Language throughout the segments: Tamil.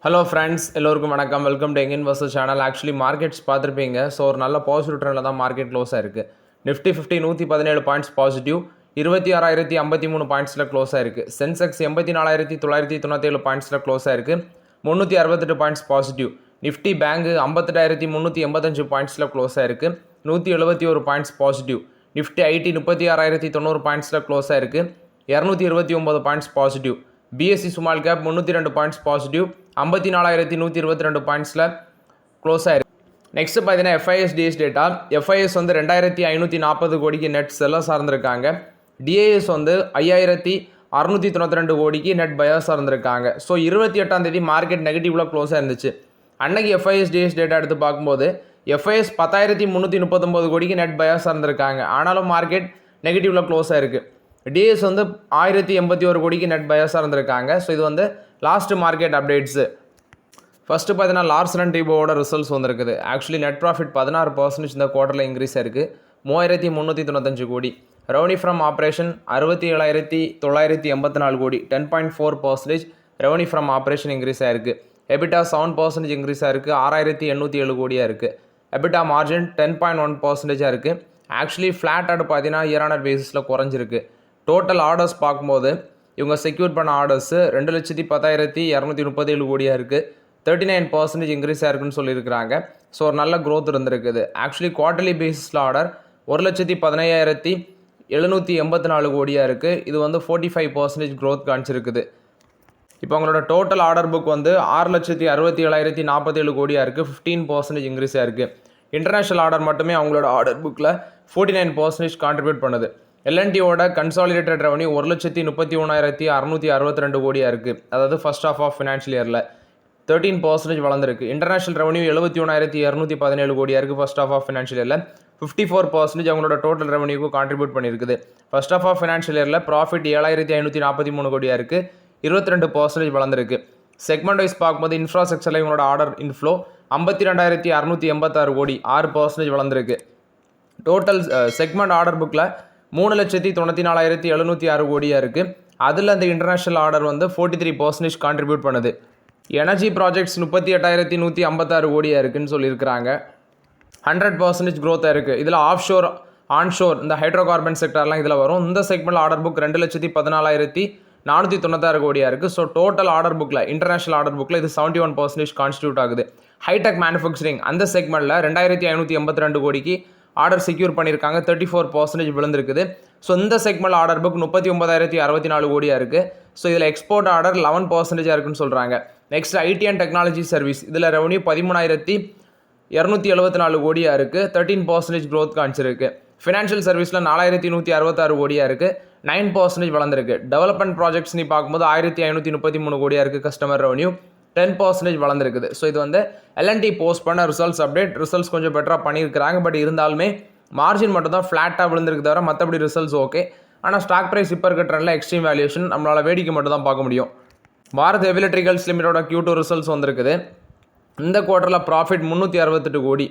ஹலோ ஃப்ரெண்ட்ஸ், எல்லோருக்கும் வணக்கம். Welcome to engine versus channel. Actually markets பார்த்துருப்பீங்க. ஸோ ஒரு நல்ல பாசிட்டிவ் ட்ரெண்டில் தான் மார்க்கெட் க்ளோஸ் ஆயிருக்கு. நிஃப்டி 50 117 பாயிண்ட்ஸ் பாசிட்டிவ், 26,053 பாயிண்ட்ஸில் க்ளோஸ் ஆயிருக்கு. சென்செக்ஸ் 84,997 பாயிண்ட்ஸில் க்ளோஸ் ஆயிருக்கு, 368 பாயிண்ட்ஸ் பாசிட்டிவ். நிஃப்டி பேங்க் 58,385 பாயிண்ட்ஸில் க்ளோஸ் ஆயிருக்கு, 171 பாயிண்ட்ஸ் பாசிட்டிவ். நிஃப்டி ஐடி 36,090 பாயிண்ட்ஸில் க்ளோஸ் ஆயிருக்கு, 229 points positive. BSE small cap 302 points positive, 54,122 பாயிண்ட்ஸில் க்ளோஸ் ஆயிருக்கு. நெக்ஸ்ட் பார்த்தீங்கன்னா எஃப்ஐஎஸ் டேட்டா. எஃப்ஐஎஸ் வந்து 2,540 கோடிக்கு நெட் செல்லர்ஸாக இருந்திருக்காங்க. டிஏஎஸ் வந்து 5,692 கோடிக்கு நெட் பயர்ஸாக இருந்திருக்காங்க. ஸோ 28ஆம் தேதி மார்க்கெட் நெகட்டிவ்ல க்ளோஸாக இருந்துச்சு. அன்னைக்கு எஃப்ஐஎஸ் டேட்டா எடுத்து பார்க்கும்போது எஃப்ஐஎஸ் 10,339 கோடிக்கு நெட் பயர்ஸாக இருந்திருக்காங்க. ஆனாலும் மார்க்கெட் நெகட்டிவ்ல க்ளோஸ் ஆயிருக்கு. டிஎஸ் வந்து 1,081 கோடிக்கு நெட் பயர்ஸாக இருந்திருக்காங்க. ஸோ இது வந்து லாஸ்ட் மார்க்கெட் அப்டேட்ஸு. ஃபஸ்ட்டு பார்த்தீங்கன்னா லார்சன் அண்ட் டூப்ரோவோட ரிசல்ட்ஸ் வந்துருக்குது. ஆக்சுவலி நெட் ப்ராஃபிட் 16% இந்த குவார்ட்டரில் இன்க்ரீஸ் ஆயிருக்கு, 3,395 கோடி. ரெவன்யூ ஃப்ரம் ஆப்ரேஷன் 67,984 கோடி, 10.4% ரெவன்யூ ஃப்ரம் ஆப்ரேஷன் இன்க்ரீஸ் ஆயிருக்கு. எபிட்டா 7% இன்க்ரீஸ் ஆயிருக்கு, 6,807 கோடியாக இருக்குது. எபிட்டா மார்ஜின் 10.1% இருக்குது. ஆக்சுவலி ஃப்ளாட் ஆட் பார்த்தீங்கன்னா இயர் பேசிஸில் குறைஞ்சிருக்கு. டோட்டல் ஆர்டர்ஸ் பார்க்கும்போது இவங்க செக்யூர் பண்ண ஆர்டர்ஸ் 2,10,237 கோடியாக இருக்குது, 39% இன்க்ரீஸ் ஆயிருக்குன்னு சொல்லியிருக்கிறாங்க. ஸோ ஒரு நல்ல க்ரோத் இருந்திருக்குது. ஆக்சுவலி குவார்ட்டர்லி பேசிஸில் ஆர்டர் 1,15,784 கோடியாக இருக்குது. இது வந்து 45% க்ரோத் காமிச்சிருக்குது. இப்போ அவங்களோட டோட்டல் ஆர்டர் புக் வந்து 6,67,047 கோடியாக இருக்குது, 15% இன்க்ரீஸ் ஆயிருக்கு. இன்டர்நேஷ்னல் ஆர்டர் மட்டுமே அவங்களோட ஆர்டர் புக்கில் 49% கான்ட்ரிபியூட் பண்ணுது. எல்என்டியோட கன்சாலிடேட்டட் ரெவன்யூ 1,31,662 கோடியாக இருக்குது. அதாவது ஃபர்ஸ்ட் ஆஃப் ஃபினான்ஷியல் இயரில் 13% வளர்ந்துருக்கு. இன்டர்நேஷனல் ரெவன்யூ 71,217 கோடியாக இருக்குது ஃபர்ஸ்ட் ஆஃப் ஃபினான்ஷியல் இயரில், 54% அவங்களோட டோட்டல் ரெவன்யூக்கு கான்ட்ரிபியூட் பண்ணியிருக்குது. ஃபர்ஸ்ட் ஆஃப் ஃபினான்ஷியல் இயரில் ப்ராஃபிட் 7,543 கோடியாக இருக்குது, 22% வளர்ந்துருக்கு. செக்மெண்ட் வைஸ் பார்க்கும்போது இன்ஃப்ராஸ்ட்ரக்சரில் இவங்களோட ஆர்டர் இன்ஃப்ளோ 52,686 கோடி, 6% வளர்ந்துருக்கு. டோட்டல் செக்மெண்ட் ஆர்டர் புக்கில் 3,94,706 கோடியாக இருக்குது. அதில் அந்த இன்டர்நேஷ்னல் ஆர்டர் வந்து 43% கான்ட்ரிபியூட் பண்ணுது. எனர்ஜி ப்ராஜெக்ட்ஸ் 38,156 கோடியாக இருக்குதுன்னு சொல்லியிருக்கிறாங்க. 100% க்ரோத்தாக இருக்குது. இதில் ஆஃப்ஷோர் ஆன்ஷோர் இந்த ஹைட்ரோ கார்பன் செக்டர்லாம் இதில் வரும். இந்த செக்மெண்ட் ஆர்டர் புக் 2,14,496 கோடியாக இருக்குது. ஸோ டோட்டல் ஆர்டர் புக்கில் இன்டர்நேஷ்னல் ஆர்டர் புக்கில் இது 71% கான்ஸ்டியூட் ஆகுது. ஹைடெக் மேனுஃபேக்சரிங் அந்த செக்மெண்ட்டில் 2,582 கோடிக்கு ஆர்டர் செக்யூர் பண்ணியிருக்காங்க, 34% விழுந்திருக்குது. ஸோ இந்த செக்மெண்ட் ஆர்டர் புக் 39,064 கோடியாக இருக்குது. ஸோ இதில் எக்ஸ்போர்ட் ஆர்டர் 11% இருக்குன்னு சொல்கிறாங்க. Next IT and technology service, இதில் ரெவன்யூ 13,274 கோடியாக இருக்குது, 13% க்ரோத் காமிச்சிருக்கு. ஃபினான்ஷியல் சர்வீஸில் 4,166 கோடியாக இருக்குது, 9% வளர்ந்துருக்கு. டெவலப்மெண்ட் ப்ராஜெக்ட்ஸ் நீ பார்க்கும்போது 1,533 கோடியாக இருக்குது கஸ்டமர் ரெவன்யூ, 10% வளர்ந்துருக்குது. ஸோ இது வந்து எல்என்டி போஸ்ட் பண்ண ரிசல்ட்ஸ் அப்டேட். ரிசல்ட்ஸ் கொஞ்சம் பெட்டராக பண்ணியிருக்கிறாங்க. பட் இருந்தாலுமே மார்ஜின் மட்டும் தான் ஃப்ளாட்டாக விழுந்திருக்கு தவிர மற்றபடி ரிசல்ட்ஸ் ஓகே. ஆனால் ஸ்டாக் ப்ரைஸ் இப்போ இருக்க ட்ரெண்டில் எக்ஸ்ட்ரீம் வேல்யூஷன் நம்மளால் வேடிக்கை மட்டும் தான் பார்க்க முடியும். பாரத் ஹெவி எலக்ட்ரிகல்ஸ் லிமிட்டோட Q2 ரிசல்ட்ஸ் வந்திருக்குது. இந்த குவார்ட்டரில் ப்ராஃபிட் 368 கோடி.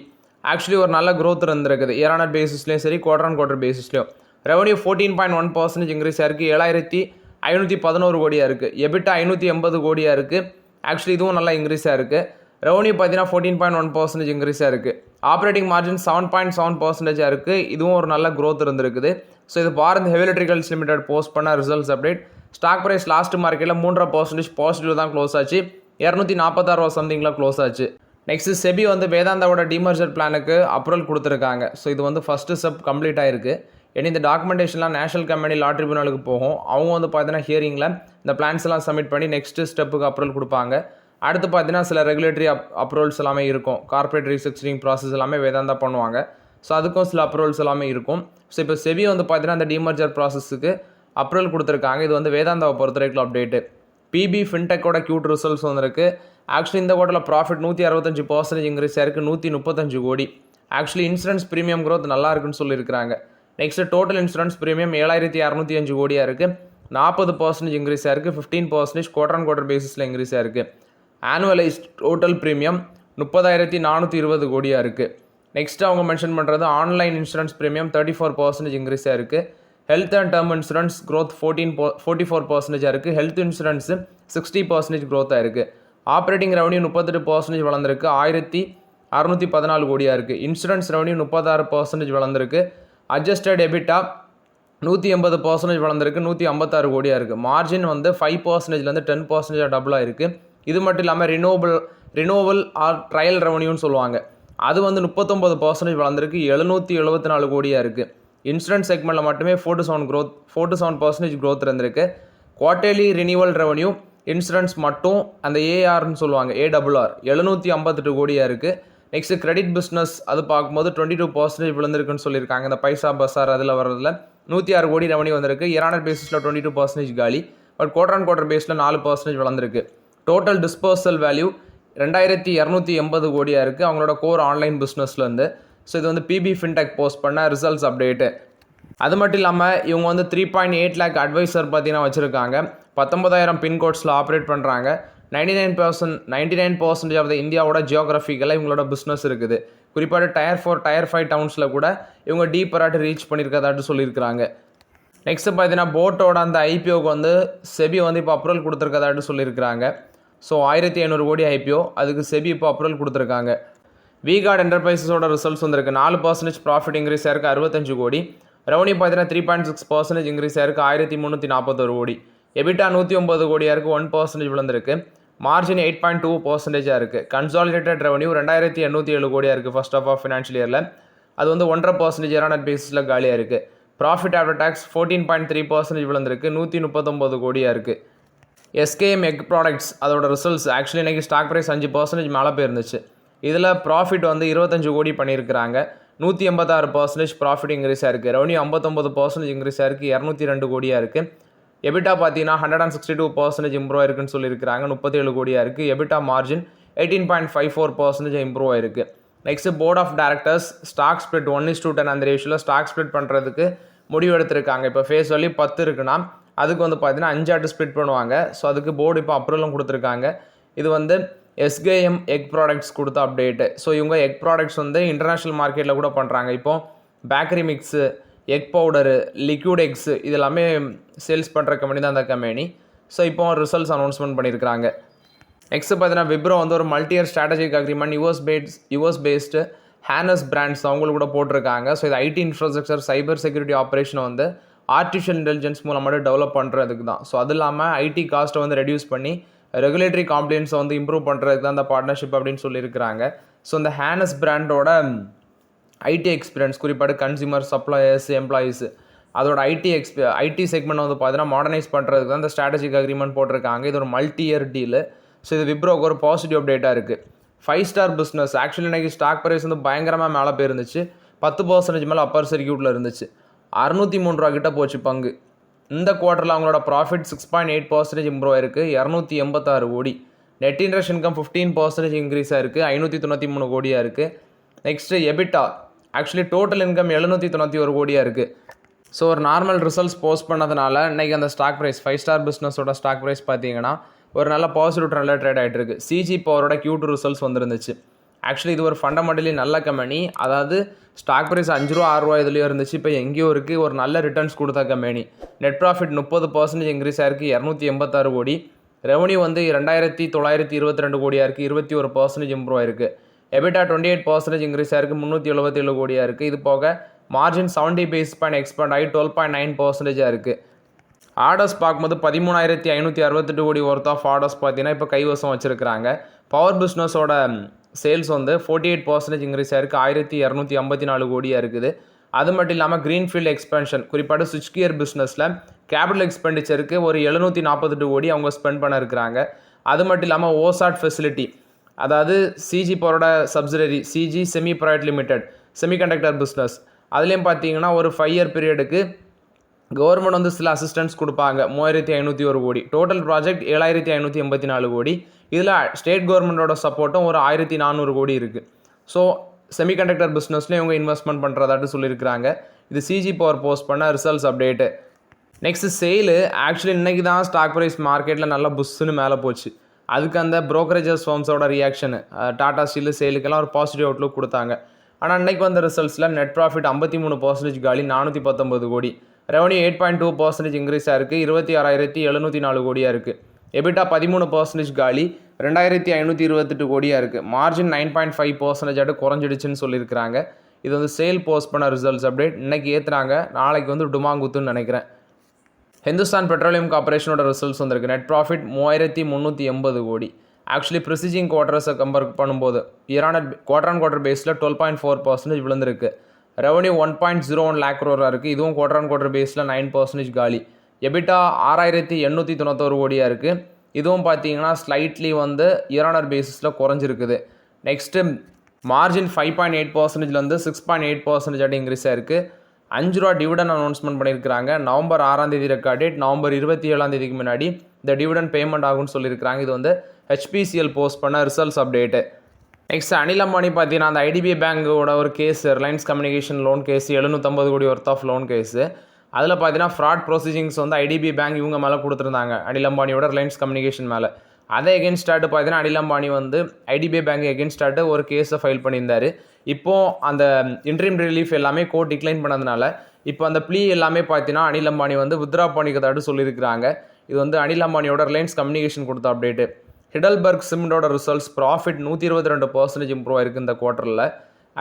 ஆக்சுவலி ஒரு நல்ல க்ரோத் இருந்திருக்குது இயர் பேசிஸ்லேயும் சரி, குவார்டர் பேசிஸ்லையும். ரெவன்யூ 14.1% இன்க்ரீஸ் ஆயிருக்கு, 7,511 கோடியாக இருக்குது. எபிட்டா 580 கோடியாக இருக்குது. ஆக்சுவலி இதுவும் நல்லா இன்க்ரீஸாக இருக்குது. ரெவன்யூ பார்த்தீங்கன்னா 14.1% இன்க்ரீஸாக இருக்குது. ஆப்ரேட்டிங் மார்ஜின் 7.7% இருக்குது. இதுவும் ஒரு நல்ல க்ரோத் இருந்திருக்குது. ஸோ இது Bharat heavy electricals limited post பண்ண results update. Stock price last மார்க்கெட்டில் 3% பாசிட்டிவ் தான் க்ளோஸ் ஆச்சு, 246 ரூபா சம்திங்கில் க்ளோஸ் ஆச்சு. நெக்ஸ்ட் செபி வந்து வேதாந்தாவோட டிமர்ஜர் பிளானுக்கு அப்ரூவல் கொடுத்துருக்காங்க. ஸோ இது வந்து ஃபஸ்ட்டு ஸ்டெப் கம்ப்ளீட் ஆயிருக்கு. ஏன்னா இந்த டாக்குமெண்டேஷன்லாம் நேஷனல் கம்பெனி லா ட்ரிபியூனலுக்கு போகும். அவங்க வந்து பார்த்தீங்கன்னா ஹியரிங்கில் இந்த பிளான்ஸ் எல்லாம் சப்மிட் பண்ணி நெக்ஸ்ட் ஸ்டெப்புக்கு அப்ரூவல் கொடுப்பாங்க. அடுத்து பார்த்தீங்கன்னா சில ரெகுலேட்டரி அப்ரூவல்ஸ் எல்லாமே இருக்கும். கார்பரேட் ரீஸ்ட்ரக்சரிங் ப்ராசஸ் எல்லாமே வேதாந்தா பண்ணுவாங்க. ஸோ அதுக்கும் சில அப்ரூவல்ஸ் எல்லாமே இருக்கும். ஸோ இப்போ செபி வந்து பார்த்தீங்கன்னா அந்த டிமர்ஜர் ப்ராசஸுக்கு அப்ரூவல் கொடுத்துருக்காங்க. இது வந்து வேதாந்தாவை பொறுத்த வரைக்கும் அப்டேட்டு. பிபி ஃபின்டெக்கோட Q2 ரிசல்ட்ஸ் வந்திருக்கு. ஆக்சுவலி இந்த குவார்ட்டரில் ப்ராஃபிட் 165% இன்க்ரீஸ் ஆயிருக்கு, 135 கோடி. ஆக்சுவலி இன்சூரன்ஸ் ப்ரீமியம் க்ரோத் நல்லா இருக்குன்னு சொல்லியிருக்கிறாங்க. நெக்ஸ்ட் டோட்டல் இன்சூரன்ஸ் ப்ரீமியம் 7,605 கோடியாக இருக்குது, 40% இன்க்ரீஸ் ஆயிருக்கு, 15% குவார்டர் பேசிஸில் இன்க்ரீஸ் ஆயிருக்கு. ஆனுவலைஸ்ட் டோட்டல் ப்ரீமியம் 30,420 கோடியாக இருக்குது. நெக்ஸ்ட் அவங்க மென்ஷன் பண்ணுறது ஆன்லைன் இன்சூரன்ஸ் ப்ரீமியம் 34% இன்க்ரீஸ் ஆயிருக்கு. Health and term insurance growth 44% இருக்குது. ஹெல்த் இன்சூரன்ஸு 60% க்ரோத் ஆயிருக்கு. ஆப்ரேட்டிங் ரெவன்யூ 38% வளர்ந்துருக்கு, 1614 கோடியாக இருக்குது. இன்சூரன்ஸ் ரெவன்யூ 36% வளர்ந்துருக்கு. அட்ஜஸ்டட் எபிட்டா 180% வளர்ந்துருக்கு, 156 கோடியாக இருக்குது. மார்ஜின் வந்து 5%லேருந்து 10% டபுளாக இருக்குது. இது மட்டும் இல்லாமல் ரினோவல் ஆர் ட்ரையல் ரெவன்யூன்னு சொல்லுவாங்க, அது வந்து 39% வளர்ந்துருக்கு, 774 கோடியாக இருக்குது. இன்சூரன்ஸ் செக்மெண்ட்டில் மட்டுமே 47% க்ரோத் இருந்திருக்கு. குவார்டர்லி ரினியூவல் ரெவன்யூ இன்சூரன்ஸ் மட்டும் அந்த ஏஆர்னு சொல்லுவாங்க, ஏடபிள்யூஆர் 758 கோடியாக இருக்குது. நெக்ஸ்ட் கிரெடிட் பிஸ்னஸ் அது பார்க்கும்போது 22% விழுந்திருக்குன்னு சொல்லியிருக்காங்க. இந்த பைசா பசார் அதில் வர்றதில் 106 கோடி ரெவன்யூ வந்திருக்கு. இயர் பேசிஸில் 22% காலி, பட் குவார்டர் பேஸில் 4% வளர்ந்துருக்கு. டோட்டல் டிஸ்போசல் வேல்யூ 2280 கோடியாக இருக்குது அவங்களோட கோர் ஆன்லைன் பிஸ்னஸ்லேருந்து. ஸோ இது வந்து பிபி ஃபின்டெக் போஸ்ட் பண்ண ரிசல்ட்ஸ் அப்டேட்டு. அது மட்டும் இல்லாமல் இவங்க வந்து 3.8 lakh அட்வைசர் பார்த்தீங்கன்னா வச்சுருக்காங்க. 19,000 பின்கோட்ஸில் ஆப்ரேட் பண்ணுறாங்க. 99% ஆஃப் த இந்தியாவோட ஜியோகிராஃபிக்கலாக இவங்களோட பிஸ்னஸ் இருக்குது. குறிப்பாக Tier 4 Tier 5 டவுன்ஸில் கூட இவங்க டீப்பராட்டு ரீச் பண்ணியிருக்கதாட்டு சொல்லியிருக்கிறாங்க. நெக்ஸ்ட்டு பார்த்தீங்கன்னா போட்டோட அந்த ஐபிஓக்கு வந்து செபி வந்து இப்போ அப்ரூவல் கொடுத்துருக்கதாட்டு சொல்லியிருக்கிறாங்க. ஸோ 1500 கோடி ஐபிஓ, அதுக்கு செபி இப்போ அப்ரூவல் கொடுத்துருக்காங்க. விகார்ட் என்டர்பிரைசஸோட ரிசல்ட்ஸ் வந்திருக்கு. 4% ப்ராஃபிட் இன்க்ரீஸ் ஆயிருக்கு, 65 கோடி. ரெவன்யூ பார்த்தீங்கன்னா 3.6% இன்க்ரீஸ் ஆயிருக்கு, 1341 கோடி. எபிட்டா 109 கோடியாக இருக்குது, 1% விழுந்திருக்கு. மார்ஜின் 8.2% இருக்குது. கன்சாலிடேட்டட் ரெவன்யூ 2807 கோடியாக இருக்குது ஃபர்ஸ்ட் ஆஃப் ஃபினான்ஷியல் இயரில், அது வந்து 1.5% இயர் பேசிஸில் காலியாக இருக்குது. ப்ராஃபிட் ஆஃப்டர் டேக்ஸ் 14.3% விழுந்திருக்கு, 139 கோடியாக இருக்குது. எஸ்கேஎம் எக் ப்ராடக்ட்ஸ் அதோட ரிசல்ட்ஸ் ஆக்சுவலி இன்றைக்கி ஸ்டாக் ப்ரைஸ் 5% மேலே போயிருந்துச்சு. இதில் ப்ராஃபிட் வந்து 25 கோடி பண்ணியிருக்கிறாங்க, 186% ப்ராஃபிட் இன்க்ரீஸ் ஆயிருக்கு. ரெவன்யூ 59% இன்க்ரீஸ் ஆயிருக்கு, 202 கோடியாக இருக்குது. எபிட்டா பார்த்தீங்கன்னா 162% இம்ப்ரூவ் ஆயிருக்குன்னு சொல்லியிருக்கிறாங்க, 37 கோடியாக இருக்குது. எபிட்டா மார்ஜின் 18.54% இம்ப்ரூவ் ஆயிருக்கு. Next board of directors stock split 1:10 அந்த ரேஷியோவில் ஸ்டாக் ஸ்பிளிட் பண்ணுறதுக்கு முடிவு எடுத்திருக்காங்க. இப்போ ஃபேஸ் வேல்யூ 10 இருக்குன்னா அதுக்கு வந்து பார்த்தீங்கன்னா 5 ஆட்டு ஸ்பிளிட் பண்ணுவாங்க. ஸோ அதுக்கு போர்டு இப்போ அப்ரூவலும் கொடுத்துருக்காங்க. இது வந்து எஸ்கேஎம் எக் ப்ராடக்ட்ஸ் கொடுத்த அப்டேட்டு. ஸோ இவங்க எக் ப்ராடக்ட்ஸ் வந்து இன்டர்நேஷ்னல் மார்க்கெட்டில் கூட பண்ணுறாங்க. இப்போது bakery mix, egg powder, liquid eggs இது எல்லாமே சேல்ஸ் பண்ணுற கம்பெனி தான் அந்த கம்பெனி. ஸோ இப்போ ரிசல்ட்ஸ் அனௌன்ஸ்மெண்ட் பண்ணியிருக்கிறாங்க. நெக்ஸ்ட்டு பார்த்தீங்கன்னா விப்ரோ வந்து ஒரு multiyear strategic agreement US based Hanes brands அவங்களுக்கு கூட போட்டிருக்காங்க. ஸோ இது ஐடி இன்ஃப்ராஸ்ட்ரக்சர் சைபர் செக்யூரிட்டி ஆப்ரேஷனை வந்து ஆர்டிஃபிஷியல் இன்டெலிஜென்ஸ் மூலமாக டெவலப் பண்ணுறதுக்கு தான். ஸோ அது இல்லாமல் ஐடி காஸ்ட்டை வந்து ரெடியூஸ் பண்ணி ரெகுலேட்டரி காம்ப்ளைன்ஸை வந்து இம்ப்ரூவ் பண்ணுறதுக்கு தான் இந்த பார்ட்னர்ஷிப் அப்படின்னு சொல்லியிருக்கிறாங்க. ஸோ இந்த ஹேனஸ் பிராண்டோட ஐடி எக்ஸ்பீரியன்ஸ் குறிப்பாக கன்சியூமர், சப்ளையர்ஸ், எம்ப்ளாயீஸ் அதோட ஐடி செக்மெண்ட் வந்து பார்த்தீங்கன்னா மாடர்னைஸ் பண்ணுறதுக்கு தான் இந்த ஸ்ட்ராட்டஜிக் அக்ரிமெண்ட் போட்டிருக்காங்க. இது ஒரு மல்டி இயர் டீலு. ஸோ இது விப்ரோக்கு ஒரு பாசிட்டிவ் அப்டேட்டாக இருக்குது. 5 ஸ்டார் பிஸ்னஸ் ஆக்சுவலி இன்றைக்கி ஸ்டாக் ப்ரைஸ் வந்து பயங்கரமாக மேலே போயிருந்துச்சு, 10% மேலே அப்பர் சர்க்கியூட்டில் இருந்துச்சு, 603 ரூபா கிட்ட போச்சு பங்கு. இந்த குவார்ட்டரில் அவங்களோட ப்ராஃபிட் 6.8% இம்ப்ரூவ் ஆயிருக்கு, 286 கோடி. நெட் இன்ட்ரெஸ்ட் இன்கம் 15% இன்க்ரீஸ் ஆயிருக்கு, 593 கோடியாக இருக்குது. Next EBITDA actually total income 791 கோடியாக இருக்குது. ஸோ ஒரு நார்மல் ரிசல்ட்ஸ் போஸ்ட் பண்ணதுனால இன்றைக்கி அந்த ஸ்டாக் ப்ரைஸ் 5 ஸ்டார் பிஸ்னஸோட ஸ்டாக் ப்ரைஸ் பார்த்தீங்கன்னா ஒரு நல்ல பாசிட்டிவ் ட்ரெண்டில் ட்ரேட் ஆகிட்டு இருக்குது. சிஜி பவரோட Q2 ரிசல்ட்ஸ் வந்துருந்துச்சு. ஆக்சுவலி இது ஒரு ஃபண்டமெண்டலி நல்ல கம்பெனி, அதாவது ஸ்டாக் ப்ரைஸ் 5 ரூபா 6 ரூபா இதுலேயும் இருந்துச்சு, இப்போ எங்கேயோ இருக்குது, ஒரு நல்ல ரிட்டர்ன்ஸ் கொடுத்த கம்பெனி. நெட் ப்ராஃபிட் 30% இன்க்ரீஸ் ஆயிருக்கு, 286 கோடி. ரெவன்யூ வந்து 2922 கோடியாக இருக்குது, 21% இம்ப்ரூவ் ஆயிருக்கு. எபிட்டா 28% இன்க்ரீஸ் ஆயிருக்கு, 377 கோடியாக இருக்குது. இது போக மார்ஜின் 70 பேசிஸ் பாயிண்ட் எக்ஸ்பேண்ட் ஆகி 12.9% இருக்குது. ஆர்டர்ஸ் பார்க்கும்போது 13,568 கோடி ஒர்த் ஆஃப் ஆர்டர்ஸ் பார்த்தீங்கன்னா இப்போ கைவசம் வச்சுருக்கிறாங்க. பவர் பிஸ்னஸோட சேல்ஸ் வந்து 48% இன்க்ரீஸ் ஆயிருக்கு, 1254 கோடியாக இருக்குது. அது மட்டும் இல்லாமல் க்ரீன்ஃபீல்டு எக்ஸ்பென்ஷன் குறிப்பாக சுவிட்ச் கியர் பிஸ்னஸில் கேபிட்டல் எக்ஸ்பெண்டிச்சருக்கு ஒரு 748 கோடி அவங்க ஸ்பெண்ட் பண்ண இருக்கிறாங்க. அது மட்டும் இல்லாமல் ஓசாட் ஃபெசிலிட்டி, அதாவது சிஜி பவரோட subsidiary CG semi private limited semiconductor business, அதுலேயும் பார்த்தீங்கன்னா ஒரு 5 இயர் பீரியடுக்கு கவர்மெண்ட் வந்து சில அசிஸ்டன்ஸ் கொடுப்பாங்க, 3501 கோடி. டோட்டல் ப்ராஜெக்ட் 7584 கோடி. இதில் ஸ்டேட் கவர்மெண்ட்டோட சப்போர்ட்டும் ஒரு 1400 கோடி இருக்குது. ஸோ செமிகண்டக்டர் பிஸ்னஸ்லேயும் இவங்க இன்வெஸ்ட்மெண்ட் பண்ணுறதாட்டு சொல்லியிருக்கிறாங்க. இது சிஜி பவர் போஸ்ட் பண்ண ரிசல்ட்ஸ் அப்டேட்டு. நெக்ஸ்ட் சேலு ஆக்சுவலி இன்றைக்கி தான் ஸ்டாக் ப்ரைஸ் மார்க்கெட்டில் நல்லா புஷ்ஷுன்னு மேலே போச்சு. அதுக்கு அந்த ப்ரோக்கரேஜஸ் ஃபார்ம்ஸோட ரியாக்ஷனு டாடா ஸ்டீலு சேலுக்கெல்லாம் ஒரு பாசிட்டிவ் அவுட்லுக் கொடுத்தாங்க. ஆனால் இன்றைக்கி வந்த ரிசல்ட்ஸில் நெட் ப்ராஃபிட் 53% காலி, 419 கோடி. ரெவன்யூ 8.2% இன்க்ரீஸ் ஆயிருக்கு, 26,704 கோடியாக இருக்குது. எபிட்டா 13% காலி, 2528 கோடியாக இருக்குது. மார்ஜின் 9.5% குறைஞ்சிடுச்சுன்னு சொல்லியிருக்கிறாங்க. இது வந்து சேல் போஸ்ட் பண்ண ரிசல்ட்ஸ் அப்டேட். இன்றைக்கி ஏற்றுனாங்க, நாளைக்கு வந்து டுமாங்குத்துன்னு நினைக்கிறேன். ஹிந்துஸ்தான் பெட்ரோலியம் கார்பரேஷனோட ரிசல்ட்ஸ் வந்திருக்கு. நெட் ப்ராஃபிட் 3380 கோடி. ஆக்சுவலி ப்ரிசிஜிங் குவார்ட்டர்ஸை கம்பேர் பண்ணும்போது குவார்டர் ஆன் குவார்டர் பேஸில் 12.4% விழுந்திருக்கு. ரெவன்யூ 1.01 lakh crore இருக்குது. இதுவும் குவார்டர் ஆன் குவார்டர் பேஸில் 9% காலி. எபிட்டா 6891 கோடியாக இருக்குது. இதுவும் பார்த்தீங்கன்னா ஸ்லைட்லி வந்து இயர் ஆன் இயர் பேஸிஸில் குறைஞ்சிருக்குது. நெக்ஸ்ட்டு மார்ஜின் 5.8%லேருந்து 6.8% இன்க்ரீஸ் ஆகிருக்கு. ₹5 டிவிடன் அனௌன்ஸ்மெண்ட் பண்ணியிருக்கிறாங்க. November 6 record date. நவம்பர் 27 முன்னாடி இந்த டிவிடன் பேமெண்ட் ஆகும்னு சொல்லியிருக்கிறாங்க. இது வந்து HPCL போஸ்ட் பண்ண results update. Next Anil Ambani பார்த்தீங்கன்னா அந்த IDBI பேங்கோட ஒரு case, Reliance communication loan case, 750 கோடி ஒர்த் ஆஃப் லோன் கேஸு. அதில் பார்த்தீங்கன்னா ஃப்ராட் ப்ரொசீஜிங்ஸ் வந்து IDBI பேங்க் இவங்க மேலே கொடுத்துருந்தாங்க, அனில் அம்பானியோட ரிலையன்ஸ் கம்யூனிகேஷன் மேலே. அதை எகென்ஸ்டாட்டு பார்த்தீங்கன்னா அனில் அம்பானி வந்து IDBI பேங்க் எகென்ஸ்டாட்டு ஒரு கேஸை ஃபைல் பண்ணியிருந்தார். இப்போது அந்த இன்ட்ரீம் ரிலீஃப் எல்லாமே கோர்ட் டிக்ளைன் பண்ணதுனால இப்போ அந்த ப்ளீ எல்லாமே பார்த்தீங்கன்னா அனில் அம்பானி வந்து வித்ரா பண்ணிக்கிறதாட்டு சொல்லியிருக்கிறாங்க. இது வந்து அனில் அம்பானியோட ரிலையன்ஸ் கம்யூனிகேஷன் கொடுத்த அப்டேட்டு. ஹிடல்பர்க் சிமெண்டோட ரிசல்ட்ஸ் ப்ராஃபிட் 122% இம்ப்ரூவ் ஆயிருக்கு இந்த குவார்ட்டரில்.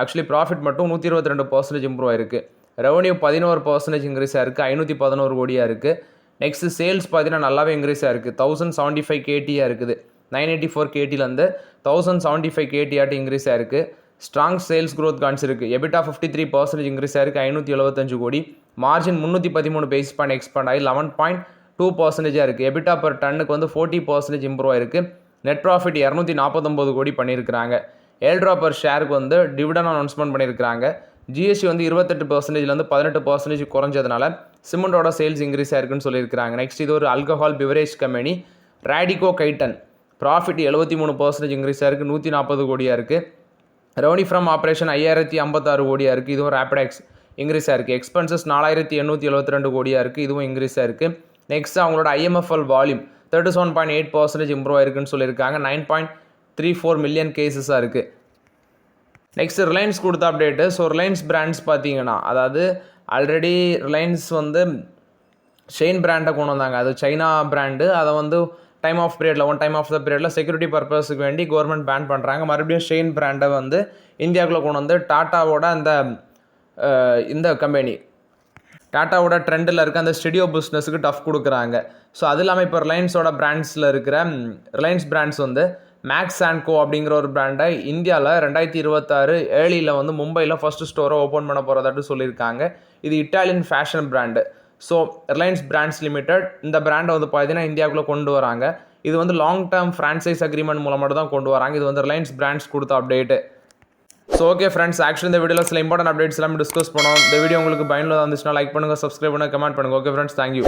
ஆக்சுவலி ப்ராஃபிட் மட்டும் 122% இம்ப்ரூவ் ஆயிருக்கு. ரெவன்யூ 11% இன்க்ரீஸ் ஆயிருக்கு. 511 கோடியாக இருக்குது. நெக்ஸ்ட் சேல்ஸ் பார்த்தீங்கன்னா நல்லாவே இன்க்ரீஸ் ஆயிருக்கு. 1075 KTயாக இருக்குது. 984 KTலேருந்து 1075 KT இன்க்ரீஸ் ஆயிருக்கு. ஸ்ட்ராங் சேல்ஸ் க்ரோத் காமிச்சிருக்கு. எபிட்டா 53% இன்க்ரீஸ் ஆயிருக்கு. 575 கோடி. மார்ஜின் 313 பேசிஸ் பாயிண்ட் எக்ஸ்பாண்ட் ஆகி 11.2% இருக்குது. எபிட்டா பர் டன்னுக்கு வந்து 40% இம்ப்ரூவ் ஆயிருக்கு. நெட் ப்ராஃபிட் 249 கோடி பண்ணியிருக்கிறாங்க. ₹7 பர் ஷேருக்கு வந்து டிவிடன் அனௌன்ஸ்மெண்ட் பண்ணியிருக்கிறாங்க. ஜிஎஸ்டி வந்து 28%லேருந்து 18% குறைஞ்சதுனால சிமெண்டோட சேல்ஸ் இன்க்ரீஸ் ஆயிருக்குன்னு சொல்லியிருக்கிறாங்க. நெக்ஸ்ட் இது ஒரு alcohol beverage company, Radico Khaitan. Profit 73% increase ஆயிருக்கு. 140 கோடியாக இருக்குது. ரெவன்யூ ஃப்ரம் ஆப்ரேஷன் 5056 கோடியாக இருக்குது. இதுவும் ரேபிடெக்ஸ் இன்க்ரீஸ் ஆயிருக்கு. எக்ஸ்பென்சஸ் 4872 கோடியாக இருக்குது. இதுவும் இன்க்ரீஸ் ஆயிருக்கு. நெக்ஸ்ட் அவங்களோட IMFL வால்யூம் 37.8% இம்ப்ரூவ் ஆயிருக்குன்னு சொல்லியிருக்காங்க. 9.34 மில்லியன் கேசஸாக இருக்குது. நெக்ஸ்ட் ரிலையன்ஸ் கொடுத்த அப்டேட்டு. ஸோ ரிலையன்ஸ் பிராண்ட்ஸ் பார்த்தீங்கன்னா, அதாவது ஆல்ரெடி ரிலையன்ஸ் வந்து ஷெயின் பிராண்டை கொண்டு வந்தாங்க. அது சைனா பிராண்டு. அதை வந்து டைம் ஆஃப் த பீரியடில் செக்யூரிட்டி பர்பஸுக்கு வேண்டி கவர்மெண்ட் பேன் பண்ணுறாங்க. மறுபடியும் ஷெயின் பிராண்டை வந்து இந்தியாவுக்குள்ளே கொண்டு வந்து டாட்டாவோட இந்த கம்பெனி டாட்டாவோட ட்ரெண்டில் இருக்க அந்த ஸ்டுடியோ பிஸ்னஸுக்கு டஃப் கொடுக்குறாங்க. ஸோ அது இல்லாமல் இப்போ ரிலையன்ஸோட பிராண்ட்ஸில் இருக்கிற ரிலையன்ஸ் பிராண்ட்ஸ் வந்து மேக்ஸ் அண்ட் கோ அப்படிங்கிற ஒரு பிராண்டை இந்தியாவில் 2026 ஏர்லியில் வந்து மும்பையில் ஃபஸ்ட்டு ஸ்டோரை ஓப்பன் பண்ண போகிறதாட்டு சொல்லியிருக்காங்க. இது Italian fashion brand. So Reliance brands limited இந்த பிராண்டை வந்து பார்த்தீங்கன்னா இந்தியாவுக்குள்ளே கொண்டு வராங்க. இது வந்து லாங் டேர்ம் ஃப்ரான்ச்சைஸ் அக்ரிமெண்ட் மூலமாக தான் கொண்டு வராங்க. இது வந்து ரிலையன்ஸ் பிராண்ட்ஸ் கொடுத்த update. So okay friends, actually இந்த வீடியோவில் சில இம்பார்ட்டன்ட் அப்டேட்ஸ் எல்லாமே டிஸ்கஸ் பண்ணோம். இந்த வீடியோ உங்களுக்கு பயனுள்ளதாக இருந்துச்சுன்னா லைக் பண்ணுங்கள், சப்ஸ்கிரைப் பண்ணுங்கள், கமெண்ட் பண்ணுங்கள். Okay friends, thank you.